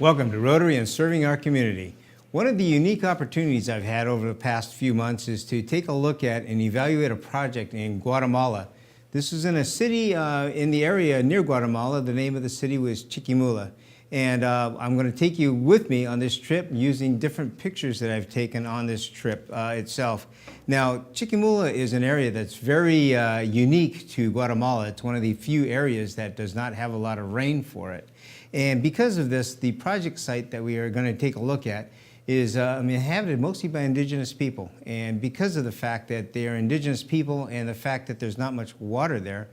Welcome to Rotary and Serving Our Community. One of the unique opportunities I've had over the past few months is to take a look at and evaluate a project in Guatemala. This is in a city in the area near Guatemala. The name of the city was Chiquimula. And I'm going to take you with me on this trip using different pictures that I've taken on this trip itself. Now, Chiquimula is an area that's very unique to Guatemala. It's one of the few areas that does not have a lot of rain for it. And because of this, the project site that we are going to take a look at is inhabited mostly by indigenous people. And because of the fact that they are indigenous people and the fact that there's not much water there,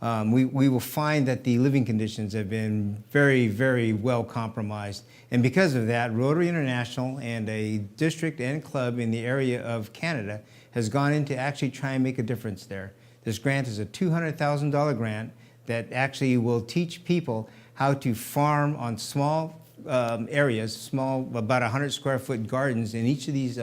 we will find that the living conditions have been very, very well compromised. And because of that, Rotary International and a district and club in the area of Canada has gone in to actually try and make a difference there. This grant is a $200,000 grant that actually will teach people how to farm on small areas, small, about 100 square foot gardens in each of these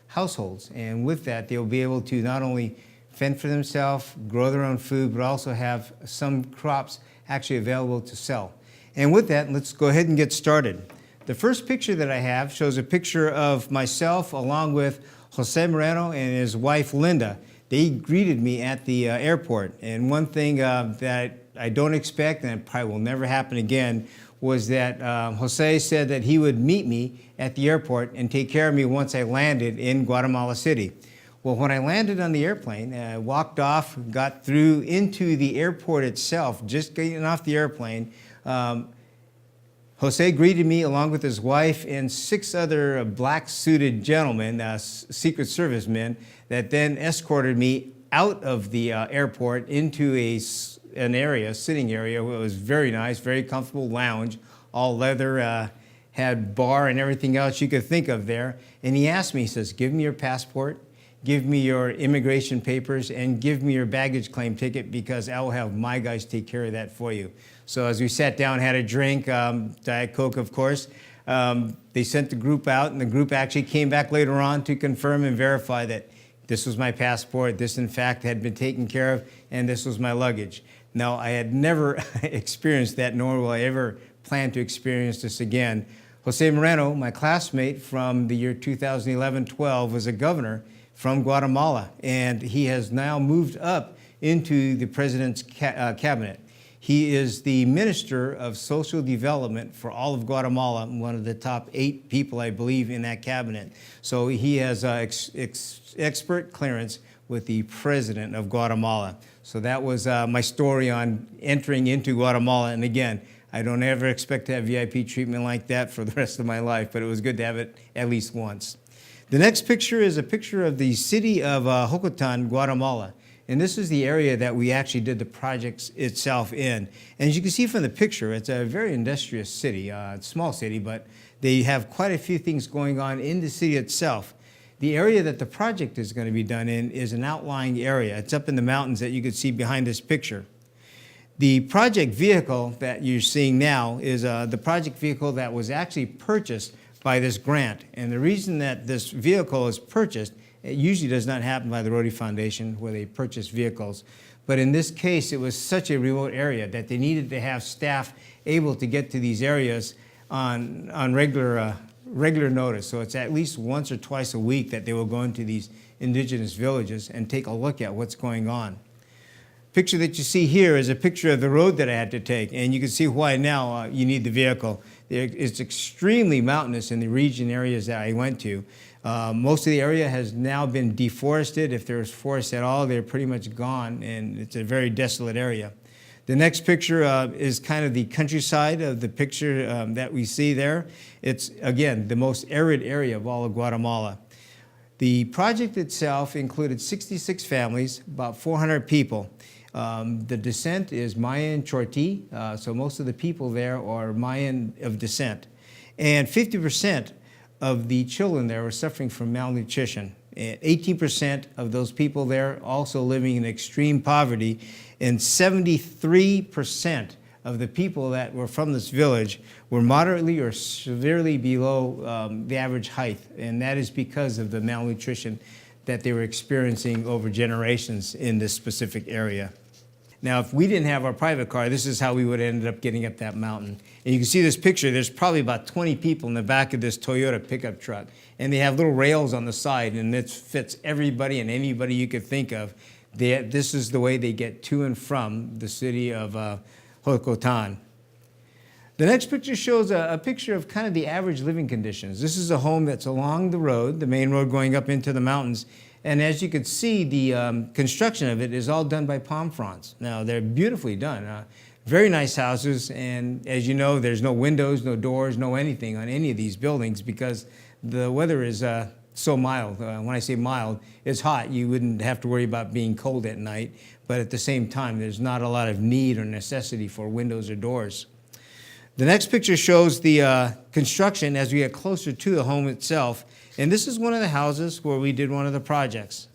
households. And with that, they'll be able to not only fend for themselves, grow their own food, but also have some crops actually available to sell. And with that, let's go ahead and get started. The first picture that I have shows a picture of myself along with Jose Moreno and his wife Linda. They greeted me at the airport. And one thing that I don't expect, and it probably will never happen again, was that Jose said that he would meet me at the airport and take care of me once I landed in Guatemala City. Well, when I landed on the airplane, I walked off, got through into the airport itself, just getting off the airplane, Jose greeted me along with his wife and 6 other black-suited gentlemen, Secret Service men, that then escorted me out of the airport into an area, sitting area. It was very nice, very comfortable lounge, all leather, had bar and everything else you could think of there. And he asked me, he says, give me your passport, give me your immigration papers, and give me your baggage claim ticket because I will have my guys take care of that for you. So as we sat down, had a drink, Diet Coke, of course, they sent the group out, and the group actually came back later on to confirm and verify that this was my passport, this in fact had been taken care of, and this was my luggage. Now, I had never experienced that, nor will I ever plan to experience this again. Jose Moreno, my classmate from the year 2011-12, was a governor from Guatemala, and he has now moved up into the president's cabinet. He is the Minister of Social Development for all of Guatemala, one of the top 8 people, I believe, in that cabinet. So he has expert clearance with the President of Guatemala. So that was my story on entering into Guatemala. And again, I don't ever expect to have VIP treatment like that for the rest of my life, but it was good to have it at least once. The next picture is a picture of the city of Jocotan, Guatemala. And this is the area that we actually did the project itself in. And as you can see from the picture, it's a very industrious city, it's a small city, but they have quite a few things going on in the city itself. The area that the project is going to be done in is an outlying area. It's up in the mountains that you can see behind this picture. The project vehicle that you're seeing now is the project vehicle that was actually purchased by this grant. And the reason that this vehicle is purchased, it usually does not happen by the Rotary Foundation where they purchase vehicles. But in this case, it was such a remote area that they needed to have staff able to get to these areas on regular notice. So it's at least once or twice a week that they will go into these indigenous villages and take a look at what's going on. Picture that you see here is a picture of the road that I had to take, and you can see why now you need the vehicle. It's extremely mountainous in the region areas that I went to. Most of the area has now been deforested. If there's forests at all, they're pretty much gone, and it's a very desolate area. The next picture is kind of the countryside of the picture that we see there. It's, again, the most arid area of all of Guatemala. The project itself included 66 families, about 400 people. The descent is Mayan Chorti, so most of the people there are Mayan of descent. And 50% of the children there were suffering from malnutrition. 18% of those people there also living in extreme poverty, and 73% of the people that were from this village were moderately or severely below the average height, and that is because of the malnutrition that they were experiencing over generations in this specific area. Now, if we didn't have our private car, this is how we would have ended up getting up that mountain. And you can see this picture. There's probably about 20 people in the back of this Toyota pickup truck. And they have little rails on the side, and it fits everybody and anybody you could think of. This is the way they get to and from the city of Hocotan. The next picture shows a picture of kind of the average living conditions. This is a home that's along the road, the main road going up into the mountains. And as you can see, the construction of it is all done by palm fronds. Now, they're beautifully done. Very nice houses, and as you know, there's no windows, no doors, no anything on any of these buildings because the weather is so mild. When I say mild, it's hot. You wouldn't have to worry about being cold at night, but at the same time, there's not a lot of need or necessity for windows or doors. The next picture shows the construction as we get closer to the home itself. And this is one of the houses where we did one of the projects.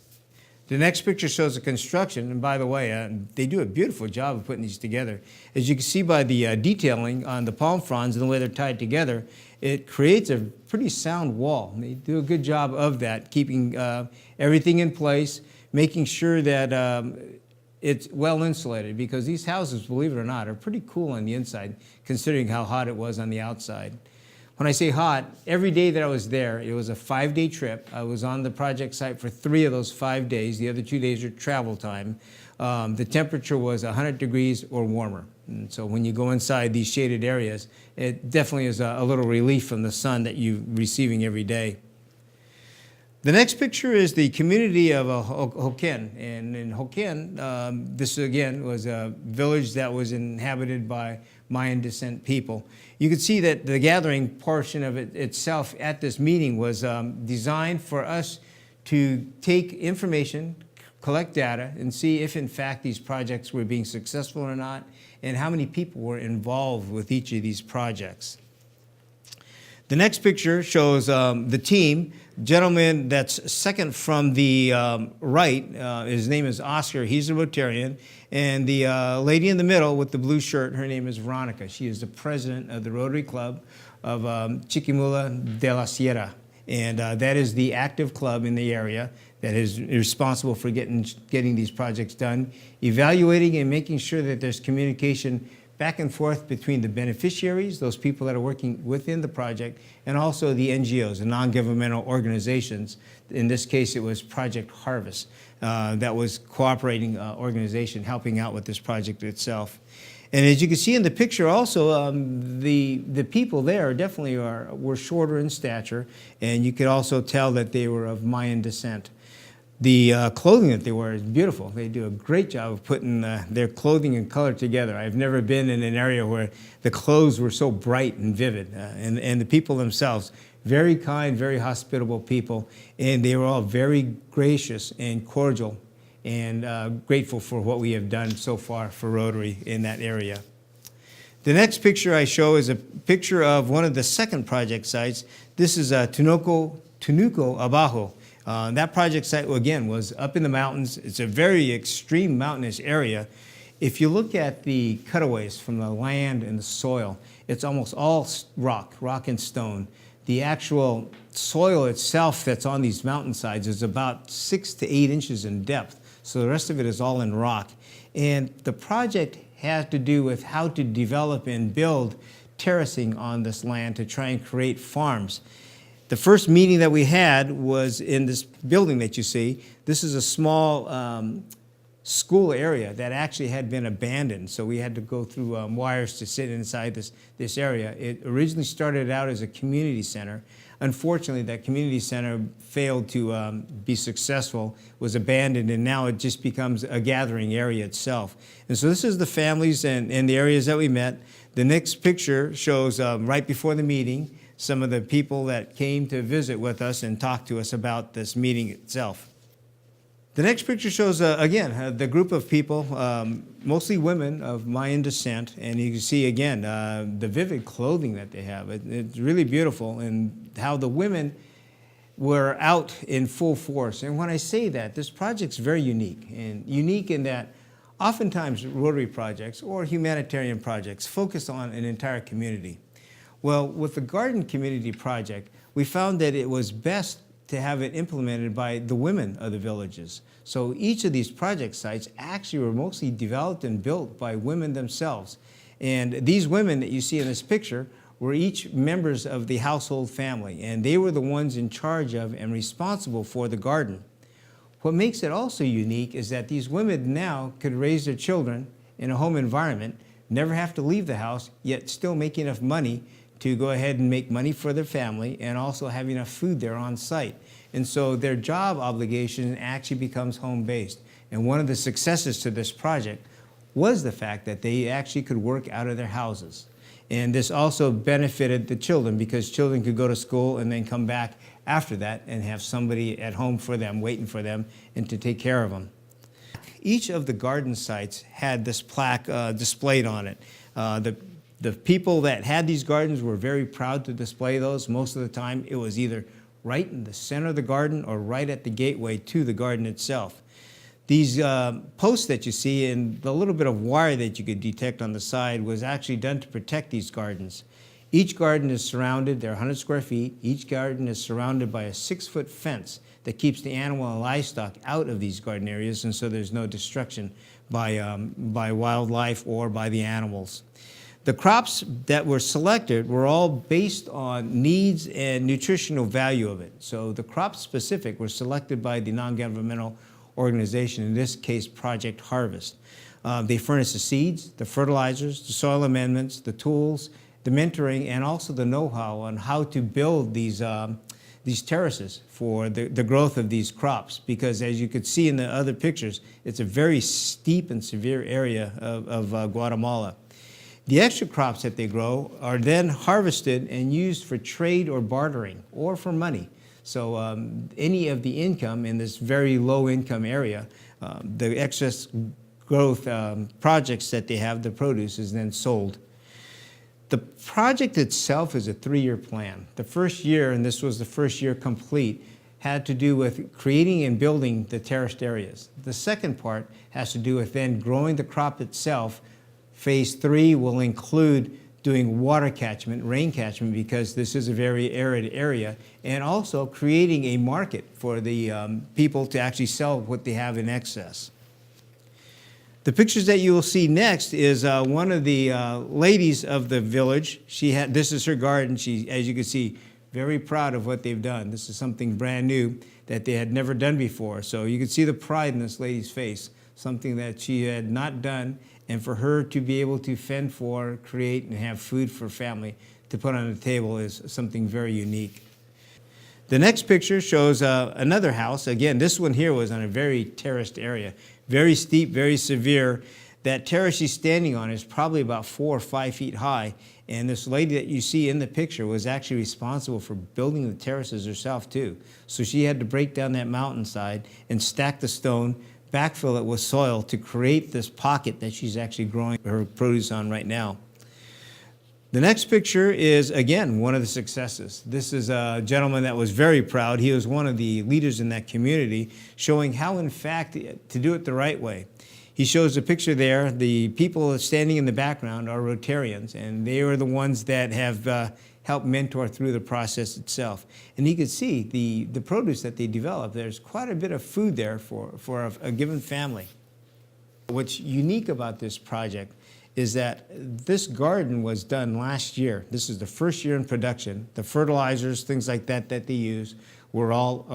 The next picture shows the construction. And by the way, they do a beautiful job of putting these together. As you can see by the detailing on the palm fronds and the way they're tied together, it creates a pretty sound wall. They do a good job of that, keeping everything in place, making sure that it's well insulated, because these houses, believe it or not, are pretty cool on the inside, considering how hot it was on the outside. When I say hot, every day that I was there, it was a 5-day trip. I was on the project site for 3 of those 5 days. The other 2 days are travel time. The temperature was 100 degrees or warmer. And so when you go inside these shaded areas, it definitely is a little relief from the sun that you're receiving every day. The next picture is the community of Hoken. And in Hoken, this again was a village that was inhabited by Mayan descent people. You can see that the gathering portion of it itself at this meeting was designed for us to take information, collect data, and see if in fact these projects were being successful or not, and how many people were involved with each of these projects. The next picture shows the team. Gentleman that's second from the right, his name is Oscar. He's a Rotarian. And the lady in the middle with the blue shirt, her name is Veronica. She is the president of the Rotary Club of Chiquimula de la Sierra. And that is the active club in the area that is responsible for getting these projects done, evaluating and making sure that there's communication back and forth between the beneficiaries, those people that are working within the project, and also the NGOs, the non-governmental organizations. In this case, it was Project Harvest. That was cooperating organization helping out with this project itself. And as you can see in the picture also, the people there definitely were shorter in stature, and you could also tell that they were of Mayan descent. The clothing that they wear is beautiful. They do a great job of putting their clothing and color together. I've never been in an area where the clothes were so bright and vivid. And the people themselves, very kind, very hospitable people. And they were all very gracious and cordial and grateful for what we have done so far for Rotary in that area. The next picture I show is a picture of one of the second project sites. This is Tunuco Abajo. That project site, again, was up in the mountains. It's a very extreme mountainous area. If you look at the cutaways from the land and the soil, it's almost all rock and stone. The actual soil itself that's on these mountainsides is about 6 to 8 inches in depth. So the rest of it is all in rock. And the project had to do with how to develop and build terracing on this land to try and create farms. The first meeting that we had was in this building that you see. This is a small school area that actually had been abandoned, so we had to go through wires to sit inside this area. It originally started out as a community center. Unfortunately, that community center failed to be successful, was abandoned, and now it just becomes a gathering area itself. And so this is the families and the areas that we met. The next picture shows right before the meeting, some of the people that came to visit with us and talk to us about this meeting itself. The next picture shows, again, the group of people, mostly women of Mayan descent, and you can see, again, the vivid clothing that they have. It's really beautiful, and how the women were out in full force. And when I say that, this project's very unique, and unique in that oftentimes Rotary projects or humanitarian projects focus on an entire community. Well, with the Garden Community Project, we found that it was best to have it implemented by the women of the villages. So each of these project sites actually were mostly developed and built by women themselves. And these women that you see in this picture were each members of the household family, and they were the ones in charge of and responsible for the garden. What makes it also unique is that these women now could raise their children in a home environment, never have to leave the house, yet still make enough money to go ahead and make money for their family and also have enough food there on site. And so their job obligation actually becomes home-based. And one of the successes to this project was the fact that they actually could work out of their houses. And this also benefited the children because children could go to school and then come back after that and have somebody at home for them, waiting for them, and to take care of them. Each of the garden sites had this plaque displayed on it. The people that had these gardens were very proud to display those. Most of the time it was either right in the center of the garden or right at the gateway to the garden itself. These posts that you see and the little bit of wire that you could detect on the side was actually done to protect these gardens. Each garden is surrounded, they're 100 square feet, each garden is surrounded by a 6-foot fence that keeps the animal and livestock out of these garden areas, and so there's no destruction by wildlife or by the animals. The crops that were selected were all based on needs and nutritional value of it. So the crops specific were selected by the non-governmental organization, in this case Project Harvest. They furnish the seeds, the fertilizers, the soil amendments, the tools, the mentoring, and also the know-how on how to build these terraces for the growth of these crops. Because as you could see in the other pictures, it's a very steep and severe area of Guatemala. The extra crops that they grow are then harvested and used for trade or bartering or for money. So any of the income in this very low income area, the excess growth projects that they have, the produce is then sold. The project itself is a 3-year plan. The first year, and this was the first year complete, had to do with creating and building the terraced areas. The second part has to do with then growing the crop itself. Phase 3 will include doing water catchment, rain catchment, because this is a very arid area, and also creating a market for the people to actually sell what they have in excess. The pictures that you will see next is one of the ladies of the village. This is her garden. She, as you can see, very proud of what they've done. This is something brand new that they had never done before. So you can see the pride in this lady's face, something that she had not done. And for her to be able to fend for, create, and have food for family to put on the table is something very unique. The next picture shows another house. Again, this one here was on a very terraced area, very steep, very severe. That terrace she's standing on is probably about 4 or 5 feet high. And this lady that you see in the picture was actually responsible for building the terraces herself too. So she had to break down that mountainside and stack the stone, backfill it with soil to create this pocket that she's actually growing her produce on right now. The next picture is, again, one of the successes. This is a gentleman that was very proud. He was one of the leaders in that community, showing how, in fact, to do it the right way. He shows a picture there. The people standing in the background are Rotarians, and they are the ones that have helped mentor through the process itself. And you can see the produce that they develop. There's quite a bit of food there for a given family. What's unique about this project is that this garden was done last year. This is the first year in production. The fertilizers, things like that they use were all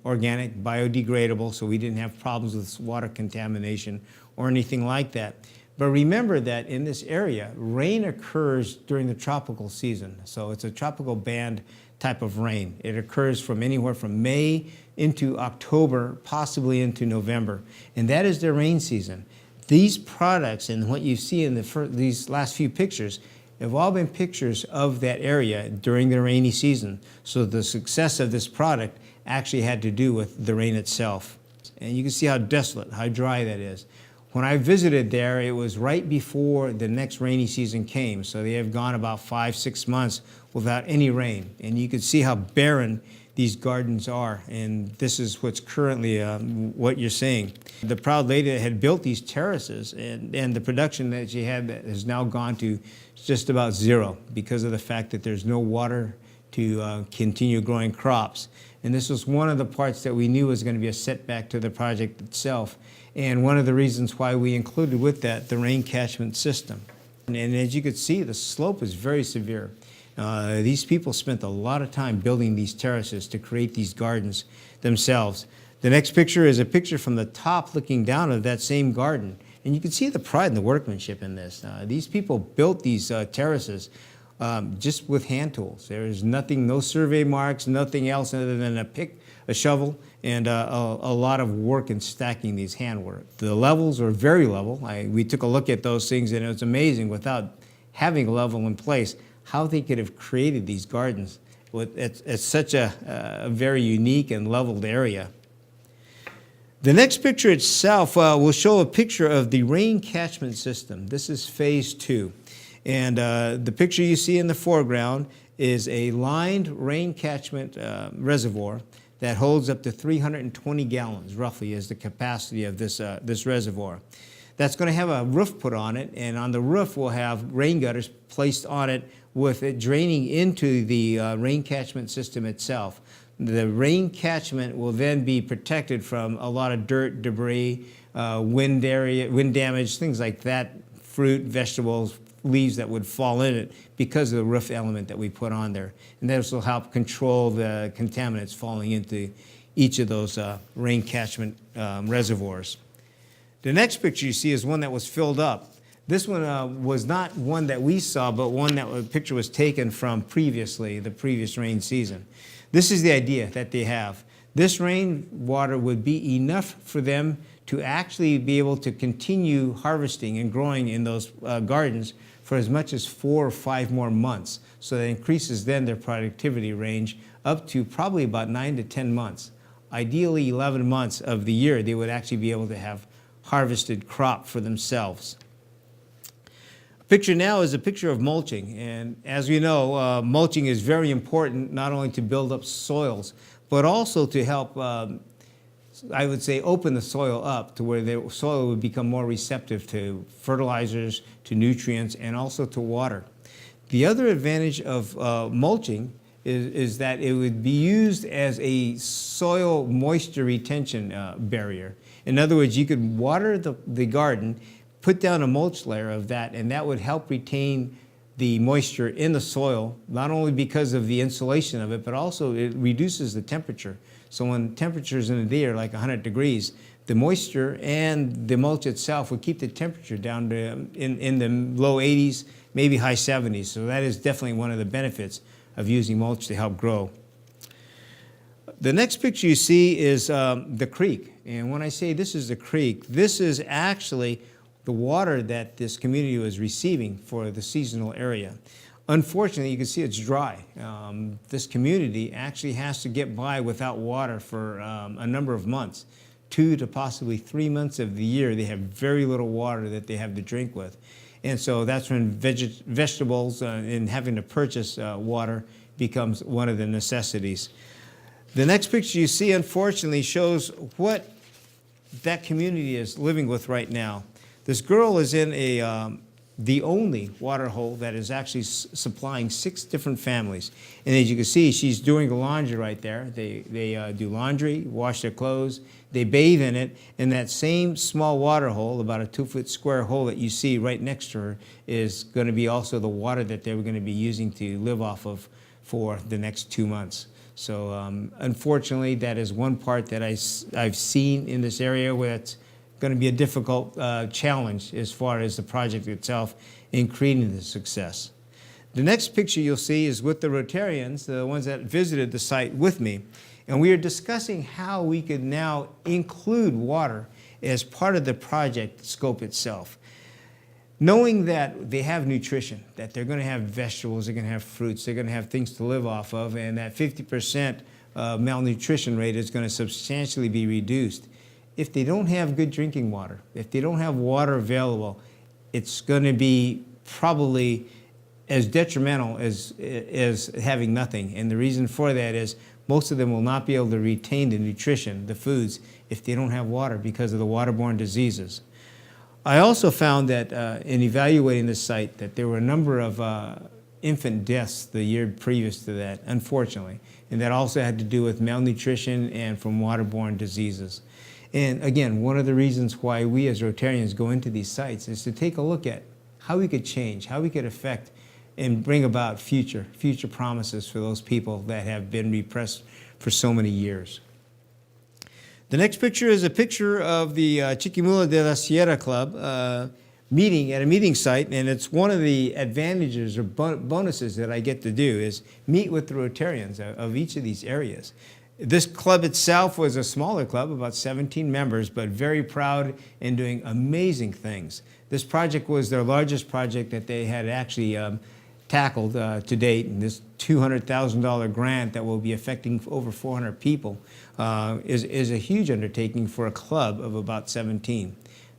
organic, biodegradable, so we didn't have problems with water contamination or anything like that. But remember that in this area, rain occurs during the tropical season. So it's a tropical band type of rain. It occurs from anywhere from May into October, possibly into November. And that is their rain season. These products and what you see in these last few pictures have all been pictures of that area during the rainy season. So the success of this product actually had to do with the rain itself. And you can see how desolate, how dry that is. When I visited there, it was right before the next rainy season came. So they have gone about 5-6 months without any rain. And you can see how barren these gardens are. And this is what's currently what you're seeing. The proud lady that had built these terraces and the production that she had that has now gone to just about zero because of the fact that there's no water to continue growing crops. And this was one of the parts that we knew was going to be a setback to the project itself. And one of the reasons why we included with that the rain catchment system. And as you could see, the slope is very severe. These people spent a lot of time building these terraces to create these gardens themselves. The next picture is a picture from the top looking down of that same garden. And you can see the pride and the workmanship in this. These people built these terraces just with hand tools. There is nothing, no survey marks, nothing else other than a pick, a shovel, and a lot of work in stacking these handwork. The levels are very level. We took a look at those things, and it was amazing without having a level in place how they could have created these gardens at such a very unique and leveled area. The next picture itself will show a picture of the rain catchment system. This is phase 2. And the picture you see in the foreground is a lined rain catchment reservoir that holds up to 320 gallons, roughly, is the capacity of this reservoir. That's going to have a roof put on it, and on the roof we'll have rain gutters placed on it with it draining into the rain catchment system itself. The rain catchment will then be protected from a lot of dirt, debris, wind damage, things like that, fruit, vegetables, leaves that would fall in it because of the roof element that we put on there. And this will help control the contaminants falling into each of those rain catchment reservoirs. The next picture you see is one that was filled up. This one was not one that we saw, but one that the picture was taken from previously, the previous rain season. This is the idea that they have. This rainwater would be enough for them to actually be able to continue harvesting and growing in those gardens for as much as 4 or 5 more months. So that increases then their productivity range up to probably about 9 to 10 months. Ideally 11 months of the year they would actually be able to have harvested crop for themselves. Picture now is a picture of mulching, and as we know, mulching is very important not only to build up soils, but also to help, I would say, open the soil up to where the soil would become more receptive to fertilizers, to nutrients, and also to water. The other advantage of mulching is that it would be used as a soil moisture retention barrier. In other words, you could water the garden, put down a mulch layer of that, and that would help retain the moisture in the soil, not only because of the insulation of it, but also it reduces the temperature. So when temperatures in the day are like 100 degrees, the moisture and the mulch itself would keep the temperature down to in the low 80s, maybe high 70s. So that is definitely one of the benefits of using mulch to help grow. The next picture you see is the creek. And when I say this is the creek, this is actually the water that this community was receiving for the seasonal area. Unfortunately, you can see it's dry. This community actually has to get by without water for a number of months. 2 to possibly 3 months of the year, they have very little water that they have to drink with. And so that's when vegetables and having to purchase water becomes one of the necessities. The next picture you see, unfortunately, shows what that community is living with right now. This girl is in the only water hole that is actually supplying 6 different families. And as you can see, she's doing the laundry right there. They do laundry, wash their clothes, they bathe in it. And that same small water hole, about a 2-foot square hole that you see right next to her, is going to be also the water that they're going to be using to live off of for the next 2 months. So unfortunately, that is one part that I've seen in this area where it's going to be a difficult challenge as far as the project itself in creating the success. The next picture you'll see is with the Rotarians, the ones that visited the site with me, and we are discussing how we could now include water as part of the project scope itself. Knowing that they have nutrition, that they're going to have vegetables, they're going to have fruits, they're going to have things to live off of, and that 50% malnutrition rate is going to substantially be reduced. If they don't have good drinking water, if they don't have water available, it's going to be probably as detrimental as having nothing. And the reason for that is most of them will not be able to retain the nutrition, the foods, if they don't have water because of the waterborne diseases. I also found that in evaluating this site that there were a number of infant deaths the year previous to that, unfortunately. And that also had to do with malnutrition and from waterborne diseases. And again, one of the reasons why we as Rotarians go into these sites is to take a look at how we could change, how we could affect and bring about future promises for those people that have been repressed for so many years. The next picture is a picture of the Chiquimula de la Sierra Club meeting at a meeting site, and it's one of the advantages or bonuses that I get to do is meet with the Rotarians of each of these areas. This club itself was a smaller club, about 17 members, but very proud and doing amazing things. This project was their largest project that they had actually tackled to date, and this $200,000 grant that will be affecting over 400 people is a huge undertaking for a club of about 17.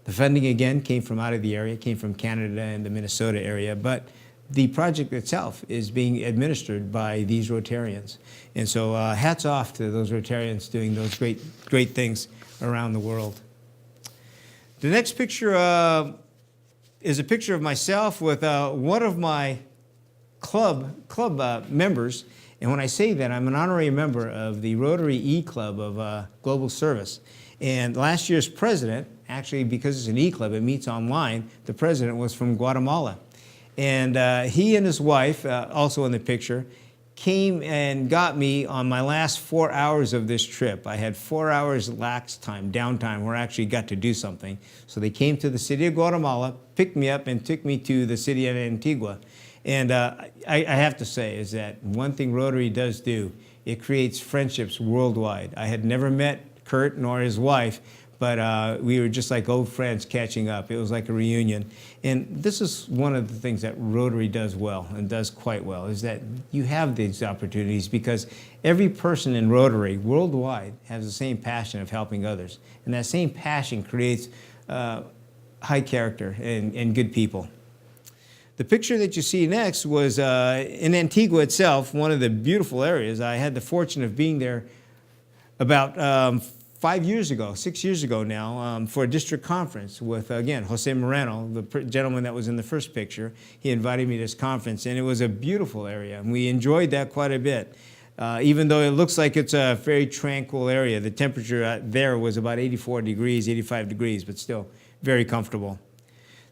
The funding, again, came from out of the area, came from Canada and the Minnesota area, but the project itself is being administered by these Rotarians. And so hats off to those Rotarians doing those great things around the world. The next picture is a picture of myself with one of my club members. And when I say that, I'm an honorary member of the Rotary E-Club of Global Service. And last year's president, actually because it's an E-Club, it meets online, the president was from Guatemala. And he and his wife, also in the picture, came and got me on my last 4 hours of this trip. I had 4 hours lax time, downtime, where I actually got to do something. So they came to the city of Guatemala, picked me up, and took me to the city of Antigua. And I have to say is that one thing Rotary does do, it creates friendships worldwide. I had never met Kurt nor his wife, but we were just like old friends catching up. It was like a reunion. And this is one of the things that Rotary does well and does quite well, is that you have these opportunities because every person in Rotary worldwide has the same passion of helping others. And that same passion creates high character and good people. The picture that you see next was in Antigua itself, one of the beautiful areas. I had the fortune of being there about 6 years ago now, for a district conference with, again, Jose Moreno, the gentleman that was in the first picture. He invited me to this conference, and it was a beautiful area, and we enjoyed that quite a bit. Even though it looks like it's a very tranquil area, the temperature there was about 84 degrees, 85 degrees, but still very comfortable.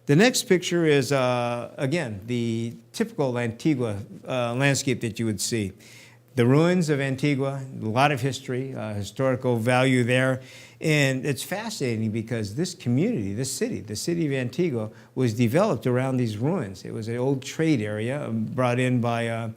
The next picture is, again, the typical Antigua landscape that you would see. The ruins of Antigua, a lot of history, historical value there. And it's fascinating because this community, this city, the city of Antigua, was developed around these ruins. It was an old trade area brought in by,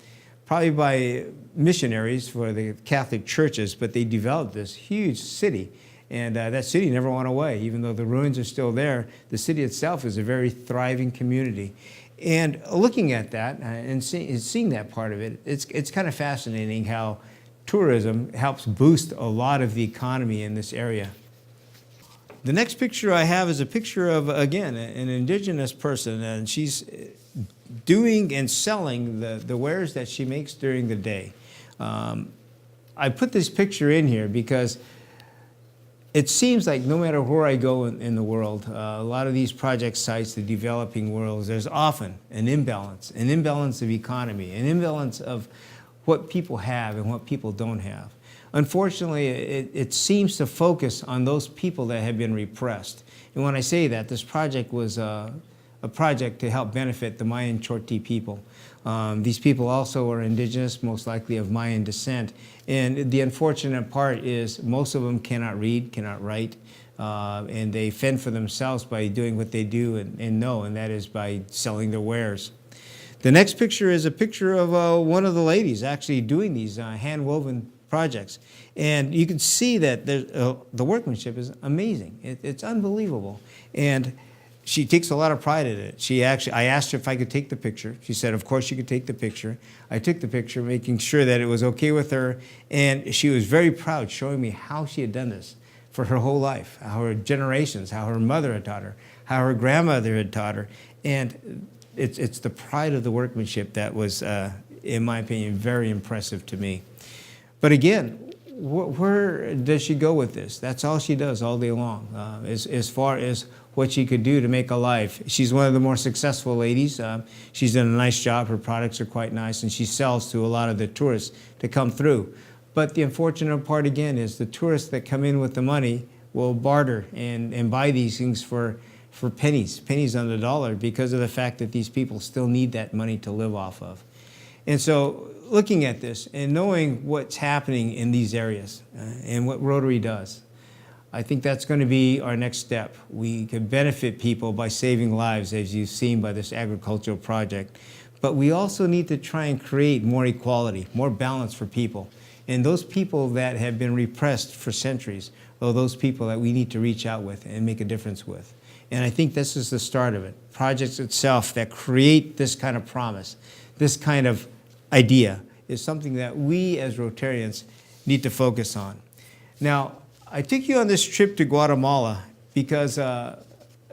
probably by missionaries for the Catholic churches, but they developed this huge city. And that city never went away. Even though the ruins are still there, the city itself is a very thriving community. And looking at that and seeing that part of it, it's kind of fascinating how tourism helps boost a lot of the economy in this area. The next picture I have is a picture of, again, an indigenous person, and she's doing and selling the wares that she makes during the day. I put this picture in here because it seems like no matter where I go in the world, a lot of these project sites, the developing worlds, there's often an imbalance of economy, an imbalance of what people have and what people don't have. Unfortunately, it seems to focus on those people that have been repressed. And when I say that, this project was a project to help benefit the Mayan Chorti people. These people also are indigenous, most likely of Mayan descent. And the unfortunate part is most of them cannot read, cannot write, and they fend for themselves by doing what they do and know, and that is by selling their wares. The next picture is a picture of one of the ladies actually doing these hand-woven projects. And you can see that the workmanship is amazing. It's unbelievable. And she takes a lot of pride in it. I asked her if I could take the picture. She said, of course you could take the picture. I took the picture, making sure that it was okay with her. And she was very proud, showing me how she had done this for her whole life, how her generations, how her mother had taught her, how her grandmother had taught her. And it's the pride of the workmanship that was, in my opinion, very impressive to me. But again, where does she go with this? That's all she does all day long. As far as what she could do to make a life. She's one of the more successful ladies. She's done a nice job. Her products are quite nice, and she sells to a lot of the tourists to come through. But the unfortunate part, again, is the tourists that come in with the money will barter and buy these things for pennies on the dollar, because of the fact that these people still need that money to live off of. And so looking at this and knowing what's happening in these areas and what Rotary does, I think that's going to be our next step. We can benefit people by saving lives, as you've seen by this agricultural project. But we also need to try and create more equality, more balance for people. And those people that have been repressed for centuries are those people that we need to reach out with and make a difference with. And I think this is the start of it. Projects itself that create this kind of promise, this kind of idea, is something that we as Rotarians need to focus on. Now, I took you on this trip to Guatemala because of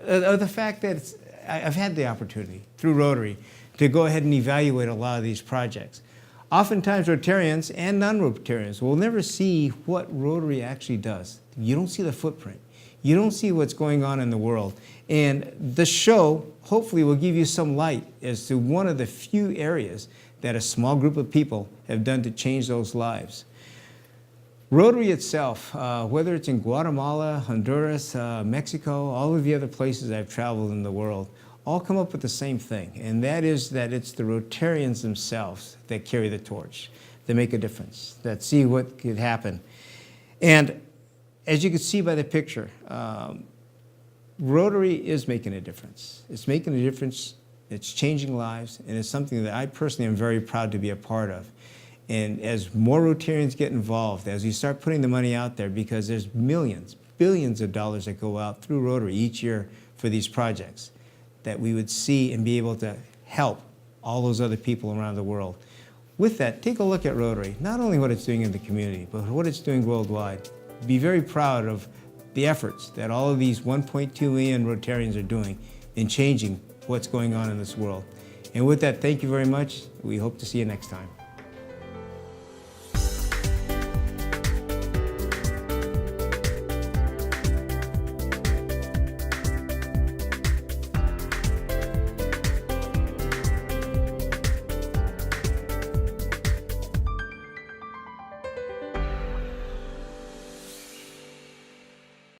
the fact that I've had the opportunity through Rotary to go ahead and evaluate a lot of these projects. Oftentimes Rotarians and non-Rotarians will never see what Rotary actually does. You don't see the footprint. You don't see what's going on in the world. And the show hopefully will give you some light as to one of the few areas that a small group of people have done to change those lives. Rotary itself, whether it's in Guatemala, Honduras, Mexico, all of the other places I've traveled in the world, all come up with the same thing, and that is that it's the Rotarians themselves that carry the torch, that make a difference, that see what could happen. And as you can see by the picture, Rotary is making a difference. It's making a difference, it's changing lives, and it's something that I personally am very proud to be a part of. And as more Rotarians get involved, as we start putting the money out there, because there's millions, billions of dollars that go out through Rotary each year for these projects, that we would see and be able to help all those other people around the world. With that, take a look at Rotary, not only what it's doing in the community, but what it's doing worldwide. Be very proud of the efforts that all of these 1.2 million Rotarians are doing in changing what's going on in this world. And with that, thank you very much. We hope to see you next time.